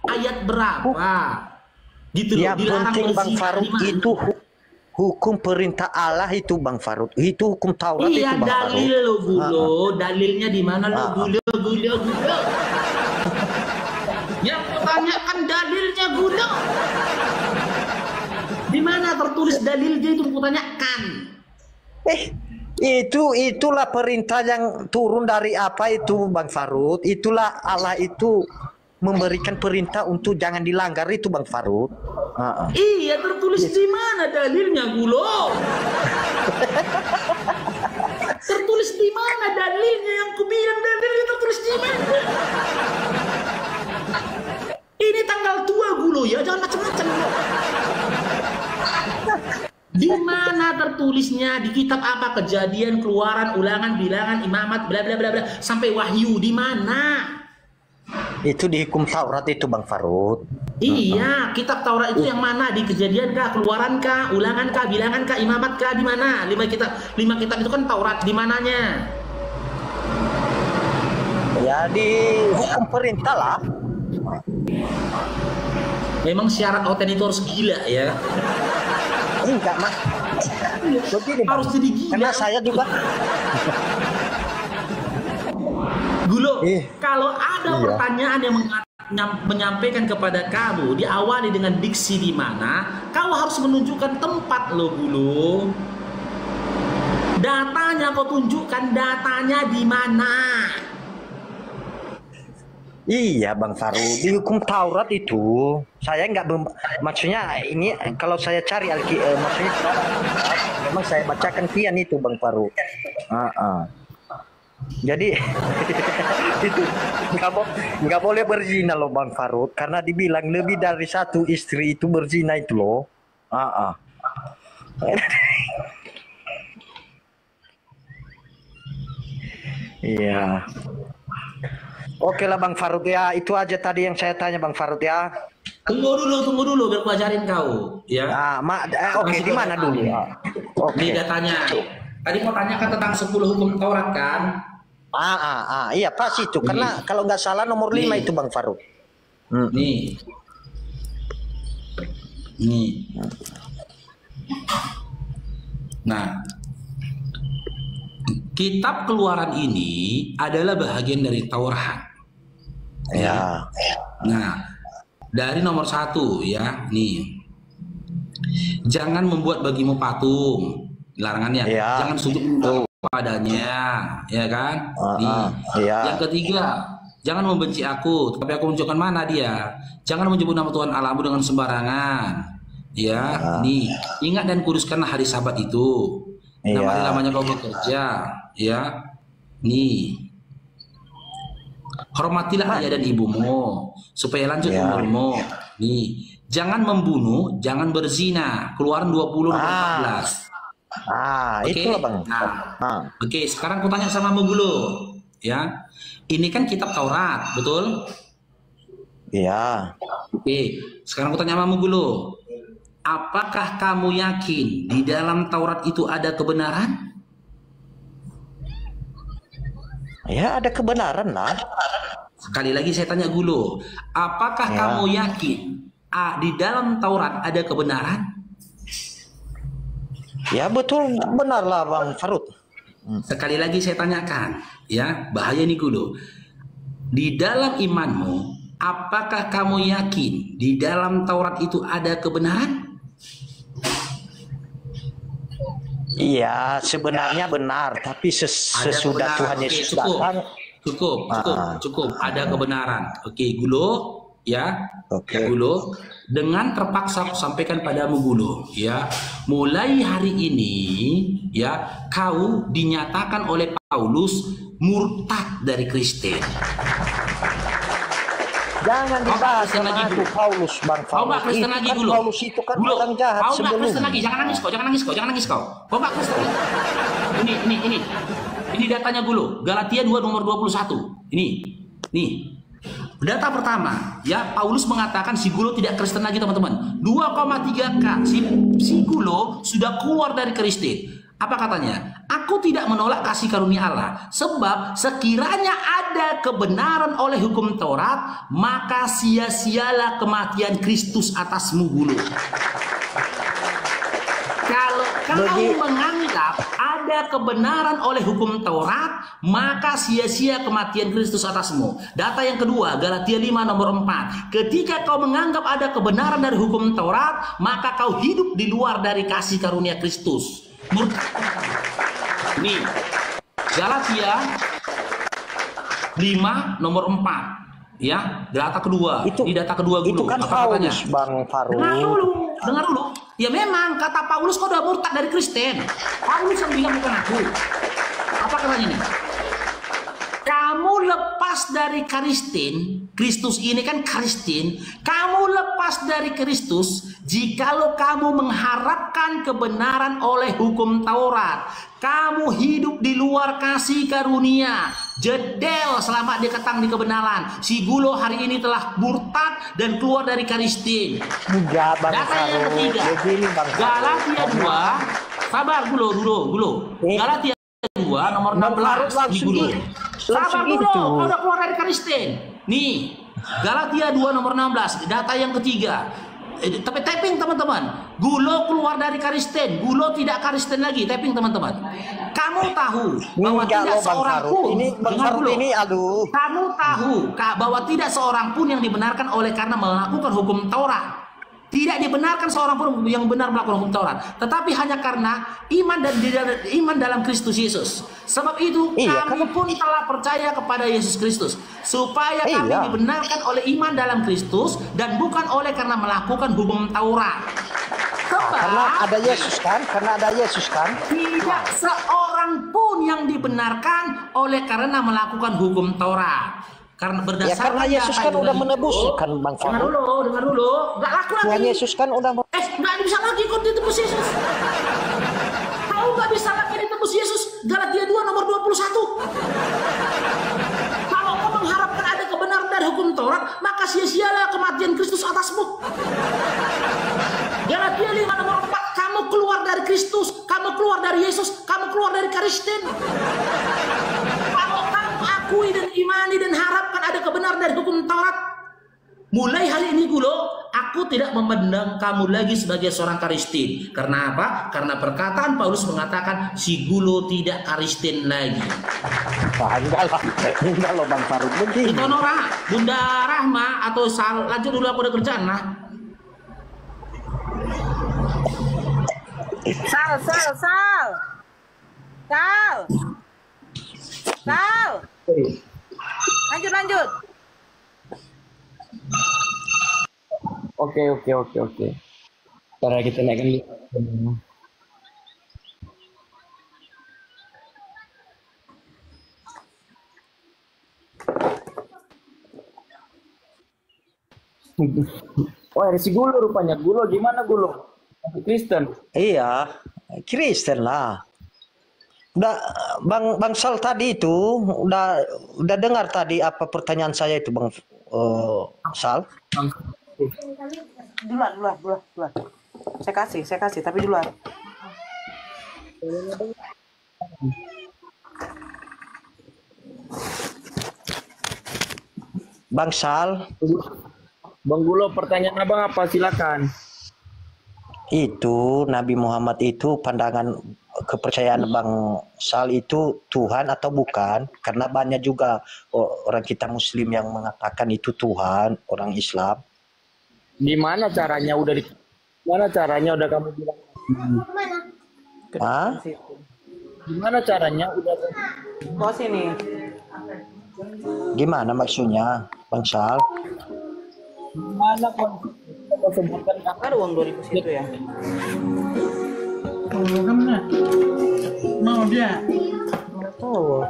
Ayat berapa? Gitu loh, Yang dilarang penting Bang berzina Faruk di mana? itu hukum perintah Allah itu Bang Faruk. Itu hukum Taurat Iya, itu Bang Faruk. dalil lo Gulo, dalilnya di mana lo Gulo? Yang pertanyaan dalilnya Gulo. Di mana tertulis dalilnya itu kutanyakan. Itulah perintah yang turun dari apa itu Bang Faruk. Itulah Allah itu memberikan perintah untuk jangan dilanggar itu Bang Faruk. Iya, tertulis di mana dalilnya Gulo? Tertulis di mana dalilnya? Yang ku bilang dalilnya tertulis di mana? Ini tanggal tua Gulo ya, jangan macam-macam Gulo. Di mana tertulisnya? Di kitab apa? Kejadian, Keluaran, Ulangan, Bilangan, Imamat, bla bla bla bla sampai Wahyu. Di mana? Itu di hukum Taurat itu Bang Faruk. Iya, kitab Taurat itu yang mana? Di Kejadian kah, Keluaran kah, Ulangan kah, Bilangan kah, Imamat kah? Di mana? 5 kitab itu kan Taurat. Di mananya? Ya di hukum perintah lah. Memang syarat oten itu harus gila ya. Enggak Mas. Begini, Harus jadi gila. karena saya juga Gulo, kalau ada pertanyaan yang menyampaikan kepada kamu diawali dengan diksi di mana, kau harus menunjukkan tempat lo Gulo. Datanya kau tunjukkan, datanya di mana. Iya Bang Faruk, di hukum Taurat itu saya nggak maksudnya ini kalau saya cari maksudnya memang saya bacakan kian itu Bang Faruk. Jadi itu nggak boleh berzina loh Bang Faruk, karena dibilang lebih dari satu istri itu berzina itu loh. Iya. Oke lah Bang Faruk ya, itu aja tadi yang saya tanya Bang Faruk ya. Tunggu dulu biar aku ajarin kau ya. Oke, di mana dulu? Ini datanya. Tadi kau tanyakan tentang 10 hukum Taurat kan? Iya pas itu. Karena kalau nggak salah nomor 5 itu Bang Faruk. Nih. Nah, kitab Keluaran ini adalah bagian dari Taurat. Ya. Nah, dari nomor 1 ya, nih. Jangan membuat bagimu patung, larangannya. Ya. Jangan sujud padanya, ya kan? Ya. Yang ketiga, jangan membenci aku, tapi aku menunjukkan mana dia. Jangan menyebut nama Tuhan Allahmu dengan sembarangan. Ya, nih. Ingat dan kuduskanlah hari Sabat itu. Namanya kau bekerja, ya. Nih. Hormatilah ayah dan ibumu supaya lanjut umurmu. Nih, jangan membunuh, jangan berzina. Keluaran 20 nomor 14. Itulah Bang. Oke, sekarang aku tanya sama Mugulo, ya. Ini kan kitab Taurat, betul? Iya. Oke, sekarang aku tanya sama Mugulo. Apakah kamu yakin di dalam Taurat itu ada kebenaran? Ya ada kebenaran lah. Sekali lagi saya tanya Gulo, apakah kamu yakin di dalam Taurat ada kebenaran? Ya betul, benar lah Bang Faruk. Sekali lagi saya tanyakan, ya bahaya nih Gulo. Di dalam imanmu, apakah kamu yakin di dalam Taurat itu ada kebenaran? Iya, sebenarnya benar, tapi sesudah Tuhan Yesus datang, cukup, ada kebenaran. Oke, Gulo, ya, Gulo, dengan terpaksa aku sampaikan padamu Gulo, ya, mulai hari ini, ya, kau dinyatakan oleh Paulus murtad dari Kristen. Jangan dibahas sama aku Paulus Bang Faruk. Kau nggak Kristen lagi dulu. Paulus itu kan orang jahat sebelum. Kau nggak Kristen lagi, jangan nangis kau. Kau nggak Kristen. Ini datanya dulu. Galatia 2 nomor 21. Ini. Data pertama, ya Paulus mengatakan si Gulo tidak Kristen lagi teman-teman. 2,3K si Gulo sudah keluar dari Kristen. Apa katanya? Aku Aku tidak menolak kasih karunia Allah, sebab sekiranya ada kebenaran oleh hukum Taurat, maka sia-sialah kematian Kristus atasmu dulu. Kalau kau menganggap ada kebenaran oleh hukum Taurat, maka sia-sia kematian Kristus atasmu. Data yang kedua, Galatia 5 nomor 4. Ketika kau menganggap ada kebenaran dari hukum Taurat, maka kau hidup di luar dari kasih karunia Kristus. Ini Galatia 5 nomor 4. Ya, data kedua. Ini data kedua dulu. Itu kan Paulus, Bang Faru. Dengar dulu. Ya memang kata Paulus kau udah murtad dari Kristen. Paulus yang bilang bukan aku. Apa katanya ini? Kamu lepas dari Kristen, Kristus ini kan Kristen. Kamu lepas dari Kristus jikalau kamu mengharapkan kebenaran oleh hukum Taurat. Kamu hidup di luar kasih karunia. Jedel selamat diketang di kebenaran. Si Gulo hari ini telah murtad dan keluar dari Kristen. Enggak, Bang Data Faru. yang ketiga, Galatia 2. Sabar Gulo. Galatia 2 nomor 16 di Gulo. Sabar dulu, kau udah keluar dari Kristen. Nih, Galatia 2 nomor 16, data yang ketiga. Tapi typing teman-teman. Gulo keluar dari Kristen, Gulo tidak Kristen lagi. Typing teman-teman. Kamu tahu bahwa tidak seorang pun kamu tahu bahwa tidak seorang pun yang dibenarkan oleh karena melakukan hukum Taurat. Tidak dibenarkan seorang pun yang benar melakukan hukum Taurat, tetapi hanya karena iman dalam Kristus Yesus. Sebab itu kami pun telah percaya kepada Yesus Kristus, supaya kami dibenarkan oleh iman dalam Kristus dan bukan oleh karena melakukan hukum Taurat. Karena ada Yesus kan? Tidak seorang pun yang dibenarkan oleh karena melakukan hukum Taurat. Karena berdasarkan Yesus kan udah menebus kan, Bang Faru. Dengar dulu. Enggak laku lagi. Tuhan Yesus kan udah enggak bisa lagi kok ditebus Yesus. Kau enggak bisa lagi ditebus Yesus. Galatia 2 nomor 21. Kalau kau mengharapkan ada kebenaran dari hukum Taurat, maka sia-sialah kematian Kristus atasmu. Galatia 5 nomor 4. Kamu keluar dari Kristus, kamu keluar dari Yesus, kamu keluar dari Kristen. Kalau kamu akui dan imani dan harapkan ada kebenaran dari hukum Taurat, mulai hari ini Gulo, aku tidak memandang kamu lagi sebagai seorang Kristen. Karena apa? Karena perkataan Paulus mengatakan si Gulo tidak Kristen lagi. Enggak loh Bang Faru. Itu Nora, Bunda Rahma atau Sal, lanjut dulu aku ada kerjaan lah. Sal. Lanjut. Oke. Cara kita naikkan Oh, dari si Gulo rupanya. Gulo gimana Gulo? Kristen. Iya, Kristen lah. Udah Bang Sal tadi itu udah dengar tadi apa pertanyaan saya itu Bang Sal? Duluan. Saya kasih tapi duluan. Bang Sal. Bang Gulo, pertanyaan Abang apa? Silakan. Itu Nabi Muhammad itu pandangan kepercayaan Bang Sal itu Tuhan atau bukan? Karena banyak juga orang kita Muslim yang mengatakan itu Tuhan, orang Islam. Gimana caranya udah kamu bilang? Gimana caranya udah? Kau sini. Gimana maksudnya, Bang Sal? Gimana kau sebutkan Ada uang 2000 situ ya? Mau dia? Oh.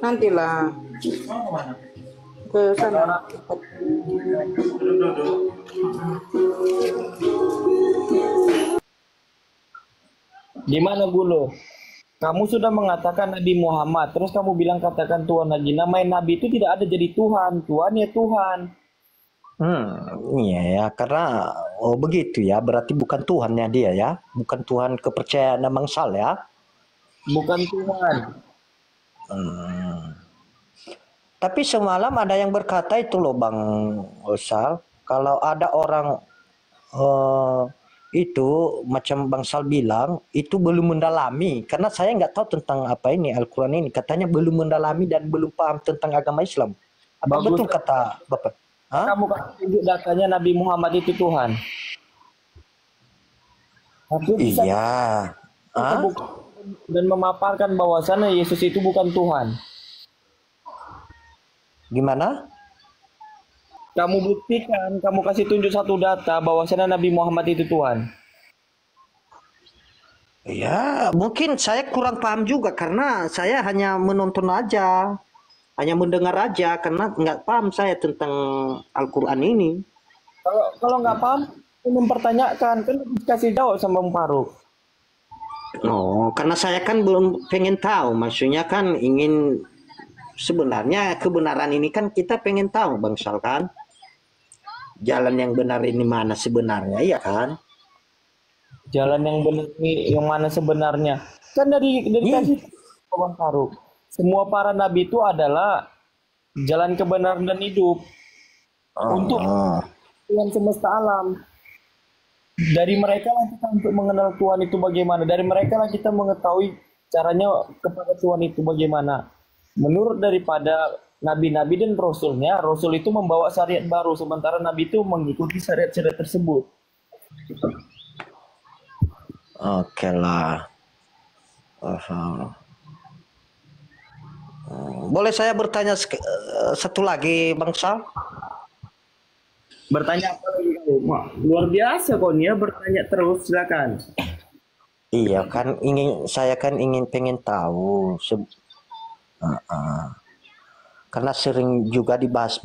Nantilah. Ke sana. Gimana Gulo? Kamu sudah mengatakan Nabi Muhammad, terus kamu bilang katakan Tuhan lagi. Nama Nabi itu tidak ada jadi Tuhan. Tuhan ya Tuhan. Iya ya, karena Oh begitu ya, berarti bukan Tuhannya dia ya, bukan Tuhan kepercayaan Bang Sal ya. Bukan Tuhan. Hmm. Tapi semalam ada yang berkata itu loh Bang Sal, kalau ada orang eh, itu macam Bang Sal bilang itu belum mendalami, karena saya nggak tahu tentang apa ini Al-Quran ini, katanya belum mendalami dan belum paham tentang agama Islam. Apa Bagus. betul kata Bapak? Hah? Kamu kasih tunjuk datanya Nabi Muhammad itu Tuhan. Aku bisa Iya. Hah? dan memaparkan bahwasannya Yesus itu bukan Tuhan. Gimana? Kamu buktikan, kamu kasih tunjuk satu data bahwasannya Nabi Muhammad itu Tuhan. Ya, mungkin saya kurang paham juga karena saya hanya menonton aja, hanya mendengar aja karena nggak paham saya tentang Al-Quran ini. Kalau nggak paham, mempertanyakan kan kasih jawab sama Bang Faruk. Oh, karena saya kan belum pengen tahu, maksudnya kan ingin sebenarnya kebenaran ini kan kita pengen tahu Bang Sal kan, jalan yang benar ini mana sebenarnya, iya kan? Jalan yang benar ini yang mana sebenarnya? Kan dari kasih Bang Faruk. Semua para nabi itu adalah jalan kebenaran dan hidup untuk Tuhan semesta alam. Dari mereka lah kita untuk mengenal Tuhan itu bagaimana. Dari mereka lah kita mengetahui caranya kepada Tuhan itu bagaimana. Menurut daripada nabi-nabi dan rasulnya, rasul itu membawa syariat baru, sementara nabi itu mengikuti syariat-syariat tersebut. Oke lah. Boleh saya bertanya satu lagi Bang Sal? Bertanya apa lagi kamu? Luar biasa kau nih ya, bertanya terus, silakan. Iya kan saya kan pengen tahu karena sering juga dibahas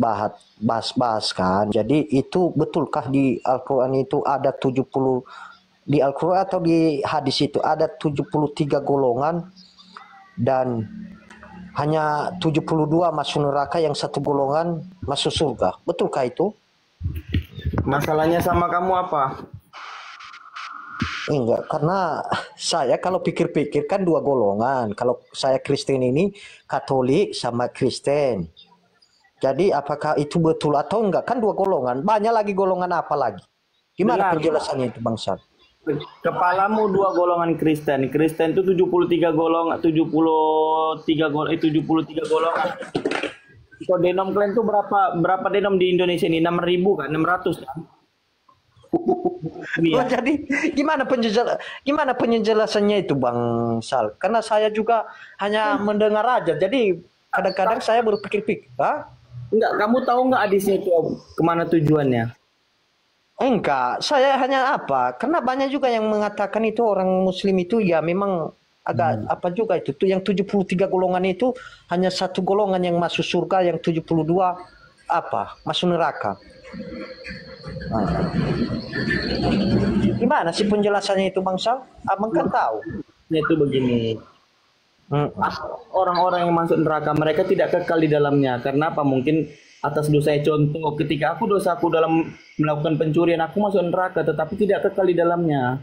kan. Jadi itu betulkah di Al-Qur'an itu ada 70, di Al-Qur'an atau di hadis itu ada 73 golongan dan hanya 72 masuk neraka, yang satu golongan masuk surga. Betulkah itu? Masalahnya sama kamu apa? Enggak, karena saya kalau pikir-pikir kan dua golongan. Kalau saya Kristen ini Katolik sama Kristen. Jadi apakah itu betul atau enggak? Kan dua golongan. Banyak lagi golongan apa lagi? Gimana penjelasannya itu Bang Sal? Kepalamu dua golongan Kristen. Kristen itu 73 golongan, 73 golongan. Kalau denom kalian tuh berapa denom di Indonesia ini? 6.000 kan? 600 kan? Oh, jadi gimana penjelasannya itu Bang Sal? Karena saya juga hanya mendengar aja. Jadi kadang-kadang saya berpikir-pikir, Enggak, kamu tahu nggak hadisnya itu kemana tujuannya? Enggak, saya hanya karena banyak juga yang mengatakan itu orang Muslim itu ya memang agak apa juga itu tuh, yang 73 golongan itu hanya satu golongan yang masuk surga, yang 72 masuk neraka. Gimana sih penjelasannya itu Bang Sal? Abang kan tahu. Itu begini. Orang-orang yang masuk neraka mereka tidak kekal di dalamnya. Karena apa? Mungkin atas dosa. Contoh, ketika dosaku dalam melakukan pencurian, aku masuk neraka, tetapi tidak kekal di dalamnya.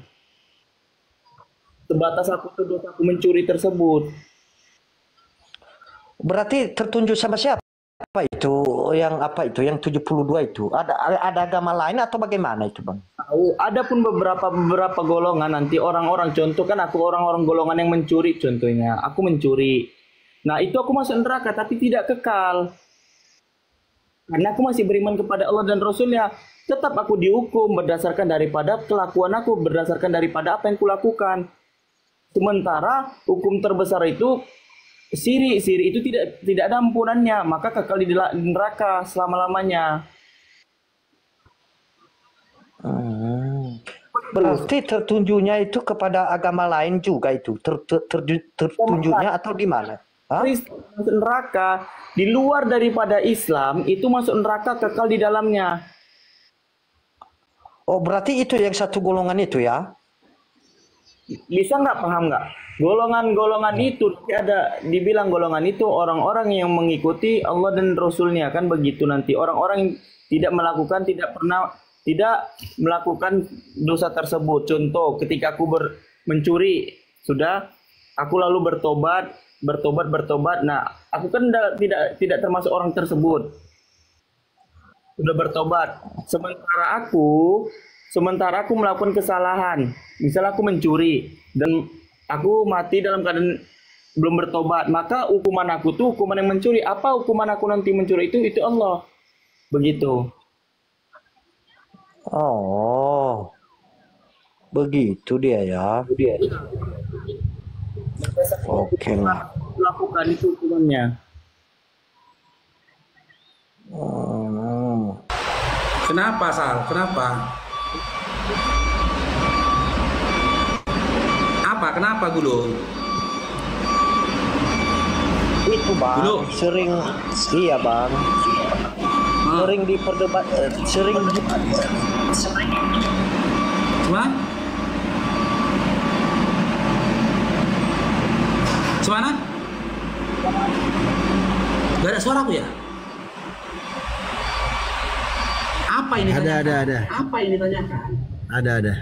Sebatas dosaku mencuri tersebut. Berarti tertunjuk sama siapa itu? Yang 72 itu? Ada agama lain atau bagaimana itu Bang? Ada pun beberapa golongan nanti orang-orang, contoh kan aku orang-orang golongan yang mencuri, contohnya aku mencuri. Nah itu aku masuk neraka tapi tidak kekal. Karena aku masih beriman kepada Allah dan Rasulnya, tetap aku dihukum berdasarkan daripada kelakuan aku, berdasarkan daripada apa yang kulakukan. Sementara hukum terbesar itu siri itu tidak ada ampunannya, maka kekal di neraka selama-lamanya. Berarti tertunjuknya itu kepada agama lain juga itu, tertunjuknya atau di mana? Kristen masuk neraka di luar daripada Islam itu masuk neraka kekal di dalamnya. Oh berarti itu yang satu golongan itu ya? Bisa nggak paham nggak? Golongan-golongan itu ada dibilang golongan itu orang-orang yang mengikuti Allah dan Rasulnya kan begitu. Nanti orang-orang yang tidak melakukan, tidak pernah tidak melakukan dosa tersebut. Contoh, ketika aku mencuri, sudah aku lalu bertobat. Nah, aku kan tidak termasuk orang tersebut. Sudah bertobat. Sementara aku melakukan kesalahan. Misal aku mencuri dan aku mati dalam keadaan belum bertobat, maka hukuman aku tuh hukuman yang mencuri. Apa hukuman aku nanti mencuri itu Allah. Begitu. Oh, begitu dia ya. Oke lah. Lakukan itu hukumannya. Kenapa, Sal? Kenapa? Kenapa Gulung? Itu bang, Gulung. iya bang, sering diperdebat, Cuma? Semana? Gak ada suara aku ya? Apa ini? Ada. Apa ini ditanyakan? Ada.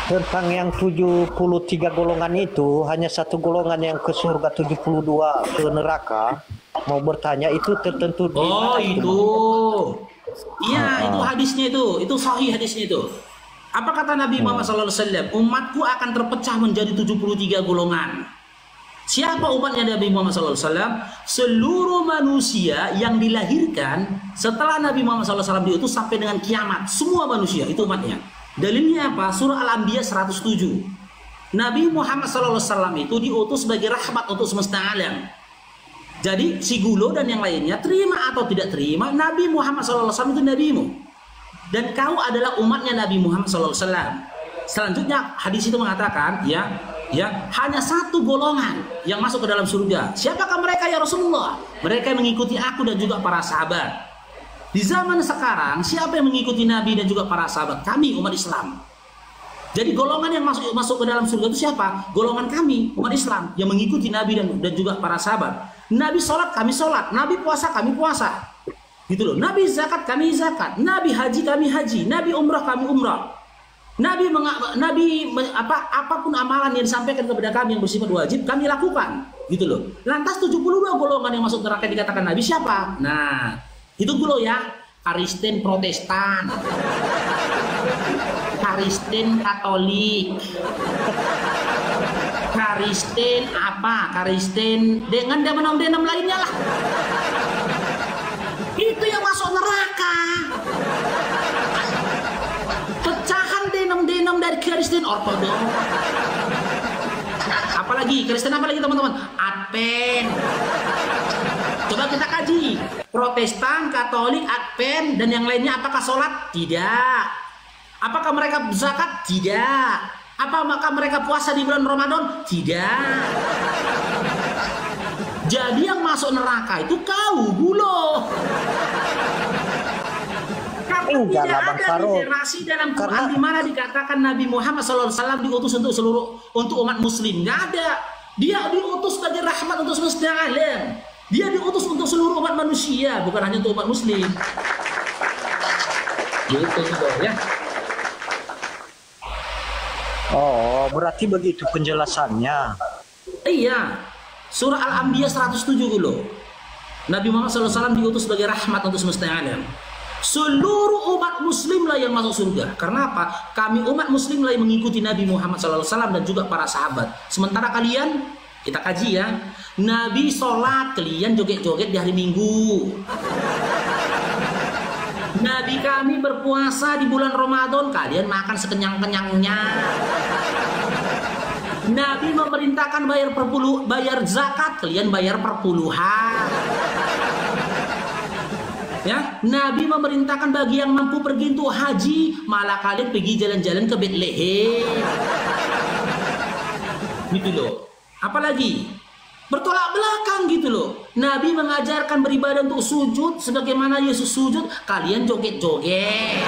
Tentang yang 73 golongan itu, hanya satu golongan yang ke surga, 72 ke neraka. Mau bertanya itu tertentu. Oh itu. Iya, itu hadisnya itu sahih hadisnya itu. Apa kata Nabi Muhammad SAW? Umatku akan terpecah menjadi 73 golongan. Siapa umatnya Nabi Muhammad SAW? Seluruh manusia yang dilahirkan setelah Nabi Muhammad SAW diutus sampai dengan kiamat. Semua manusia itu umatnya. Dalilnya apa? Surah Al-Anbiya 107. Nabi Muhammad SAW itu diutus sebagai rahmat untuk semesta alam. Jadi si Gulo dan yang lainnya terima atau tidak terima, Nabi Muhammad SAW itu nabimu. Dan kau adalah umatnya Nabi Muhammad SAW. Selanjutnya hadis itu mengatakan ya hanya satu golongan yang masuk ke dalam surga. Siapakah mereka ya Rasulullah? Mereka yang mengikuti aku dan juga para sahabat. Di zaman sekarang siapa yang mengikuti Nabi dan juga para sahabat? Kami umat Islam. Jadi golongan yang masuk ke dalam surga itu siapa? Golongan kami umat Islam yang mengikuti Nabi dan juga para sahabat. Nabi sholat kami sholat, Nabi puasa kami puasa, gitu loh. Nabi zakat kami zakat, Nabi haji kami haji, Nabi umrah kami umrah. Apapun amalan yang disampaikan kepada kami yang bersifat wajib kami lakukan, gitu loh. Lantas 72 golongan yang masuk neraka dikatakan Nabi siapa? Nah, itu dulu ya, Kristen Protestan, Kristen Katolik, Kristen Kristen dengan denom lainnya lah. Itu yang masuk neraka. Pecahan denom dari Kristen Ortodoks. Apalagi Kristen apalagi teman-teman? Advent. Coba kita kaji. Protestan, Katolik, Advent, dan yang lainnya apakah sholat? Tidak. Apakah mereka zakat? Tidak. Apakah mereka puasa di bulan Ramadan? Tidak. Jadi yang masuk neraka itu kau, Gulo. Karena tidak ada literasi dalam Quran di mana dikatakan Nabi Muhammad SAW diutus untuk umat Muslim. Nggak ada. Dia diutus sebagai rahmat untuk semesta alam. Dia diutus untuk seluruh umat manusia, bukan hanya untuk umat Muslim. Gitu ya. Oh, berarti begitu penjelasannya. Iya. Surah Al-Anbiya 107 dulu. Nabi Muhammad SAW diutus sebagai rahmat untuk semesta alam. Seluruh umat Muslim lah yang masuk surga. Karena apa? Kami umat Muslim lah yang mengikuti Nabi Muhammad SAW dan juga para sahabat. Sementara kalian, kita kaji ya. Nabi sholat, kalian joget-joget di hari Minggu. Nabi kami berpuasa di bulan Ramadan, kalian makan sekenyang-kenyangnya. Nabi memerintahkan bayar zakat, kalian bayar perpuluhan. Ya, Nabi memerintahkan bagi yang mampu pergi untuk haji, malah kalian pergi jalan-jalan ke Bethlehem. Gitu loh. Apalagi bertolak belakang gitu loh. Nabi mengajarkan beribadah untuk sujud sebagaimana Yesus sujud, kalian joget-joget.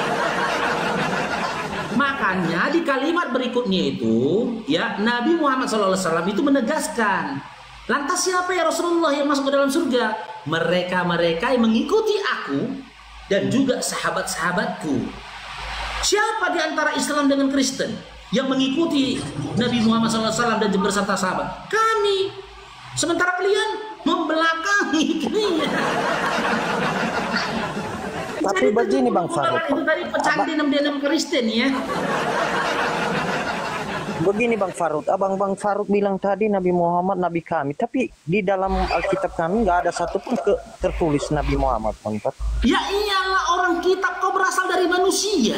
Makanya di kalimat berikutnya itu ya Nabi Muhammad SAW itu menegaskan, lantas siapa ya Rasulullah yang masuk ke dalam surga? Mereka-mereka yang mengikuti aku dan juga sahabat-sahabatku. Siapa di antara Islam dengan Kristen yang mengikuti Nabi Muhammad SAW dan berserta sahabat? Kami. Sementara kalian membelakangi kalian. Tapi begini Bang Faruk. Itu tadi pecandu enam Kristen ya. Begini Bang Faruk, Bang Faruk bilang tadi Nabi Muhammad Nabi kami, tapi di dalam Alkitab kami nggak ada satupun tertulis Nabi Muhammad, Bang Faruk. Ya iyalah, orang kitab kau berasal dari manusia,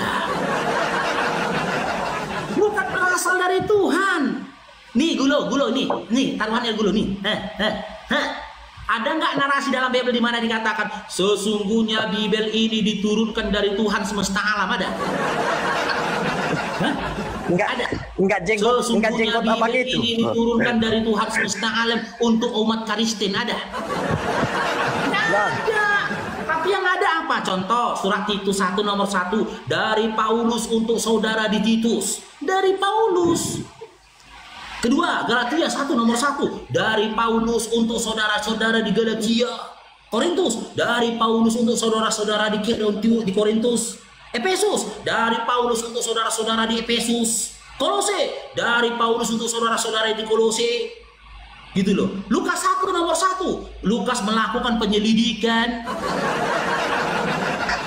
bukan berasal dari Tuhan. Nih gulo nih taruhannya gulo nih. Ada nggak narasi dalam Bible di mana dikatakan sesungguhnya Bible ini diturunkan dari Tuhan semesta alam? Ada? Enggak jenggot apa gitu. Ini diturunkan dari Tuhan semesta alam untuk umat Kristen. Ada? Nggak ada. Tapi yang ada apa? Contoh surat Titus 1 nomor 1 dari Paulus untuk saudara di Titus. Dari Paulus. Kedua, Galatia 1 nomor 1 dari Paulus untuk saudara-saudara di Galatia. Korintus dari Paulus untuk saudara-saudara di Korintus. Efesus dari Paulus untuk saudara-saudara di Efesus. Kolose dari Paulus untuk saudara-saudara di Kolose. Gitu loh. Lukas 1 nomor 1. Lukas melakukan penyelidikan.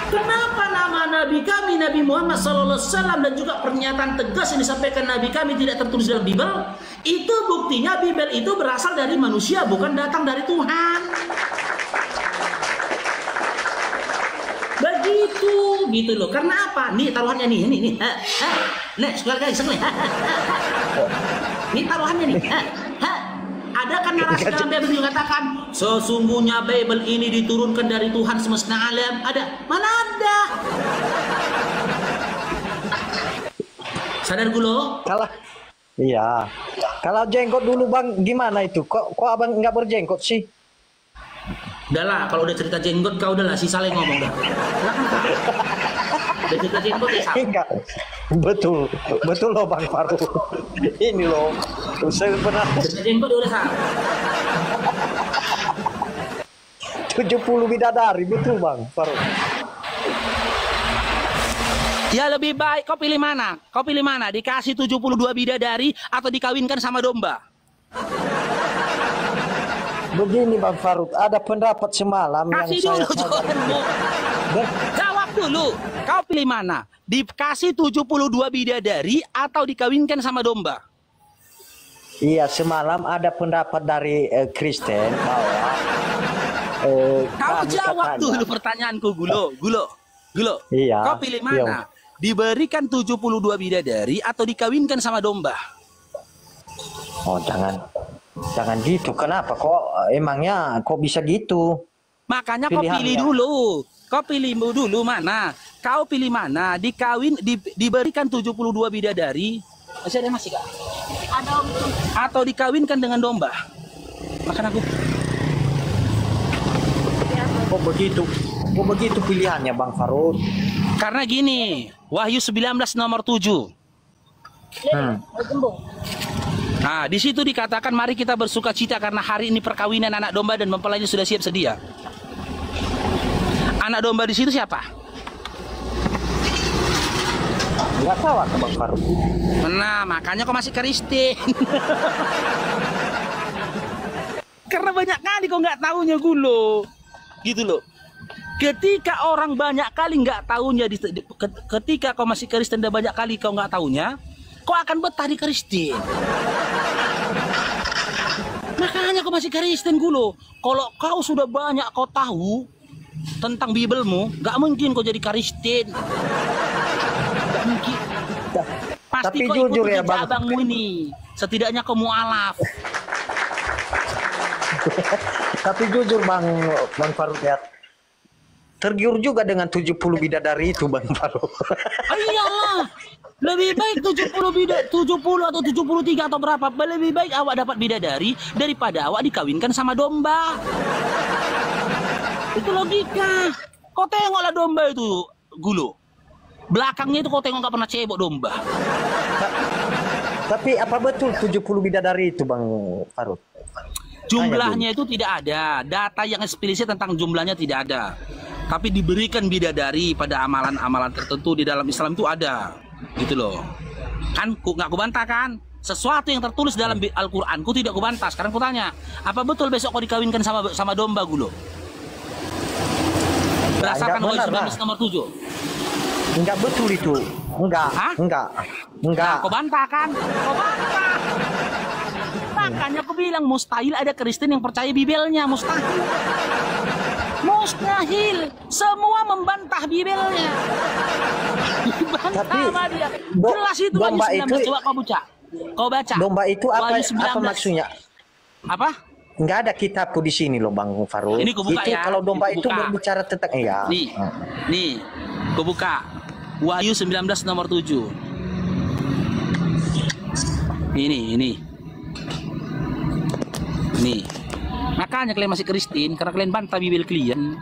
Kenapa nama Nabi kami Nabi Muhammad SAW dan juga pernyataan tegas yang disampaikan Nabi kami tidak tertulis dalam Bible? Itu buktinya Bible itu berasal dari manusia, bukan datang dari Tuhan. Begitu, gitu loh. Karena apa? Nih taruhannya nih. Nih, sekali. Nih taruhannya nih. Ada kan narasi dalam Bible yang mengatakan sesungguhnya Bible ini diturunkan dari Tuhan semesta alam? Ada? Mana ada? Sadar gulo? Iya. Kalau jenggot dulu Bang, gimana itu? Kok Abang nggak berjenggot sih? Udahlah, kalau udah cerita jenggot kau udahlah si Saleh ngomong dah. Udah cerita jenggot ya Saleh. Enggak. Betul loh Bang Faruk. Ini loh. Sebenarnya cerita jenggot udah Saleh. 70 bidadari, betul Bang Faruk. Ya lebih baik kau pilih mana? Dikasih 72 bidadari atau dikawinkan sama domba? Begini Bang Faruk, ada pendapat semalam kasih yang dulu, saya jawab dulu. Kau pilih mana? Dikasih 72 bidadari atau dikawinkan sama domba? Iya, semalam ada pendapat dari Kristen bahwa kau jawab dulu pertanyaanku, Gulo. Iya. Kau pilih mana? Iya. Diberikan 72 bidadari atau dikawinkan sama domba? Oh, jangan gitu. Kenapa kok emangnya kok bisa gitu? Makanya kau pilih dulu. Kau pilih dulu mana? Kau pilih mana? Diberikan 72 bidadari. Masih ada Kak? Ada. Atau dikawinkan dengan domba? Makan aku. Kok begitu pilihannya Bang Faruk? Karena gini, Wahyu 19 nomor 7. Nah, di situ dikatakan mari kita bersuka cita karena hari ini perkawinan anak domba dan mempelainya sudah siap sedia. Anak domba di situ siapa? Enggak tahu atau Bang Faruk. Nah, makanya kau masih Kristen. Karena banyak kali kau nggak tahunya Gulo. Gitu loh. Ketika orang banyak kali nggak tahunya, ketika kau masih Kristen dan banyak kali kau nggak tahunya, kau akan betah di Kristen. Makanya kau masih Kristen Gulo. Kalau kau sudah banyak kau tahu tentang Bibelmu, nggak mungkin kau jadi Kristen. Nggak mungkin. Pasti tapi kau jujur ikut ya Bang. abangmu ini. Setidaknya kau mualaf. Tapi jujur Bang Faruk ya, tergiur juga dengan 70 bidadari itu Bang Faruk. Iyalah, lebih baik 70 atau 73 atau berapa, lebih baik awak dapat bidadari daripada awak dikawinkan sama domba. Itu logika. Kau tengoklah domba itu Gulo, belakangnya itu kau tengok gak pernah cebok domba. Tapi apa betul 70 bidadari itu Bang Faruk? Jumlahnya itu tidak ada, data yang eksplisit tentang jumlahnya tidak ada. tapi diberikan bidadari pada amalan-amalan tertentu di dalam Islam itu ada, gitu loh. Kan nggak kubantah kan? Sesuatu yang tertulis dalam Al-Quran ku tidak kubantah. Sekarang ku tanya, apa betul besok kau dikawinkan sama domba Gulo? Berdasarkan Wahyu 19 nomor 7. Enggak betul itu. Enggak. Hah? Enggak. Nah, kau bantah kan? Kau bantah. Makanya aku bilang mustahil ada Kristen yang percaya Bibelnya, mustahil. Mustahil. Semua membantah Bibelnya. Dibantah sama dia. Jelas itu domba Wahyu 19. itu, coba kau baca. Kau baca. Domba itu apa maksudnya? Apa? Enggak ada kitabku di sini loh Bang Faruk. Ini kubuka itu ya. Kalau domba Ini itu berbicara tentang Nih, kubuka. Wahyu 19 nomor 7. Ini. Nih. Makanya kalian masih Kristen karena kalian bantah Bibel kalian.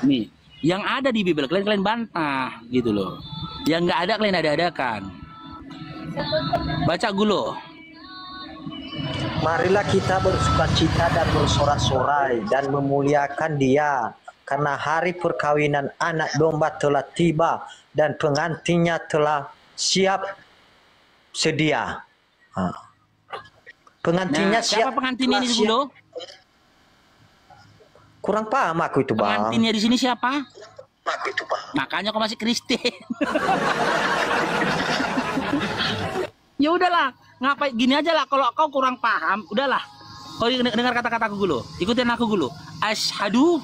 Nih, yang ada di Bibel kalian bantah gitu loh. Yang nggak ada kalian ada-adakan. Baca Gulo. Marilah kita bersukacita dan bersorak-sorai dan memuliakan Dia, karena hari perkawinan anak domba telah tiba dan pengantinnya telah siap sedia. Pengantinnya siapa pengantinnya di Gulo? Kurang paham aku itu, Bang. Pengantinnya di sini siapa? Makanya kau masih Kristen. Ya udahlah, ngapain gini aja lah. Kalau kau kurang paham, udahlah. Kau dengar kata-kataku dulu. Ikutin aku dulu. Asyhadu.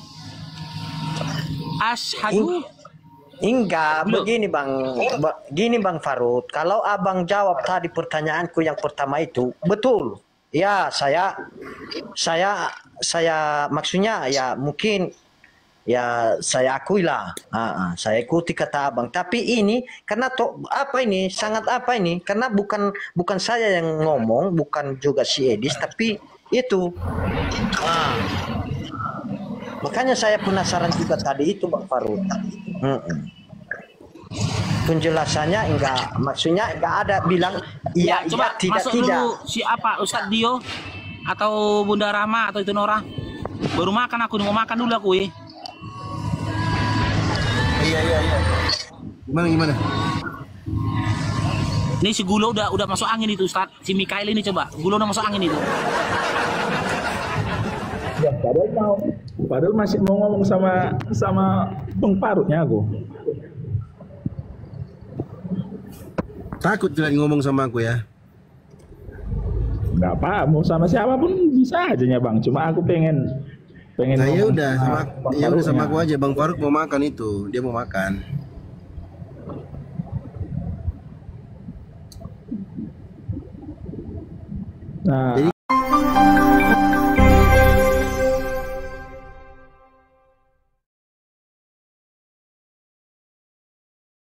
Enggak, begini Bang Faruk. Kalau Abang jawab tadi pertanyaanku yang pertama itu, betul. Ya, saya maksudnya ya mungkin ya saya akui lah. Saya ikuti kata Abang. Tapi ini karena karena bukan saya yang ngomong, bukan juga si Edis, tapi itu. Makanya saya penasaran juga tadi itu Bang Faruk. Penjelasannya maksudnya enggak ada bilang iya coba tidak masuk tidak. Dulu siapa Ustadz Dio atau Bunda Rama atau itu Nora? Baru makan aku, mau makan dulu aku ya. Iya. Gimana? Ini si Gulo udah masuk angin itu Ustaz. Si Mikael ini coba. Gulo udah masuk angin itu. Ya, padahal masih mau ngomong sama Bang Faruknya aku. Takut tidak ngomong sama aku ya? Nggak apa, mau sama siapapun bisa aja ya Bang. Cuma aku pengen. Nah, ya udah sama aku aja. Bang Faruk mau makan itu, dia mau makan. Nah, jadi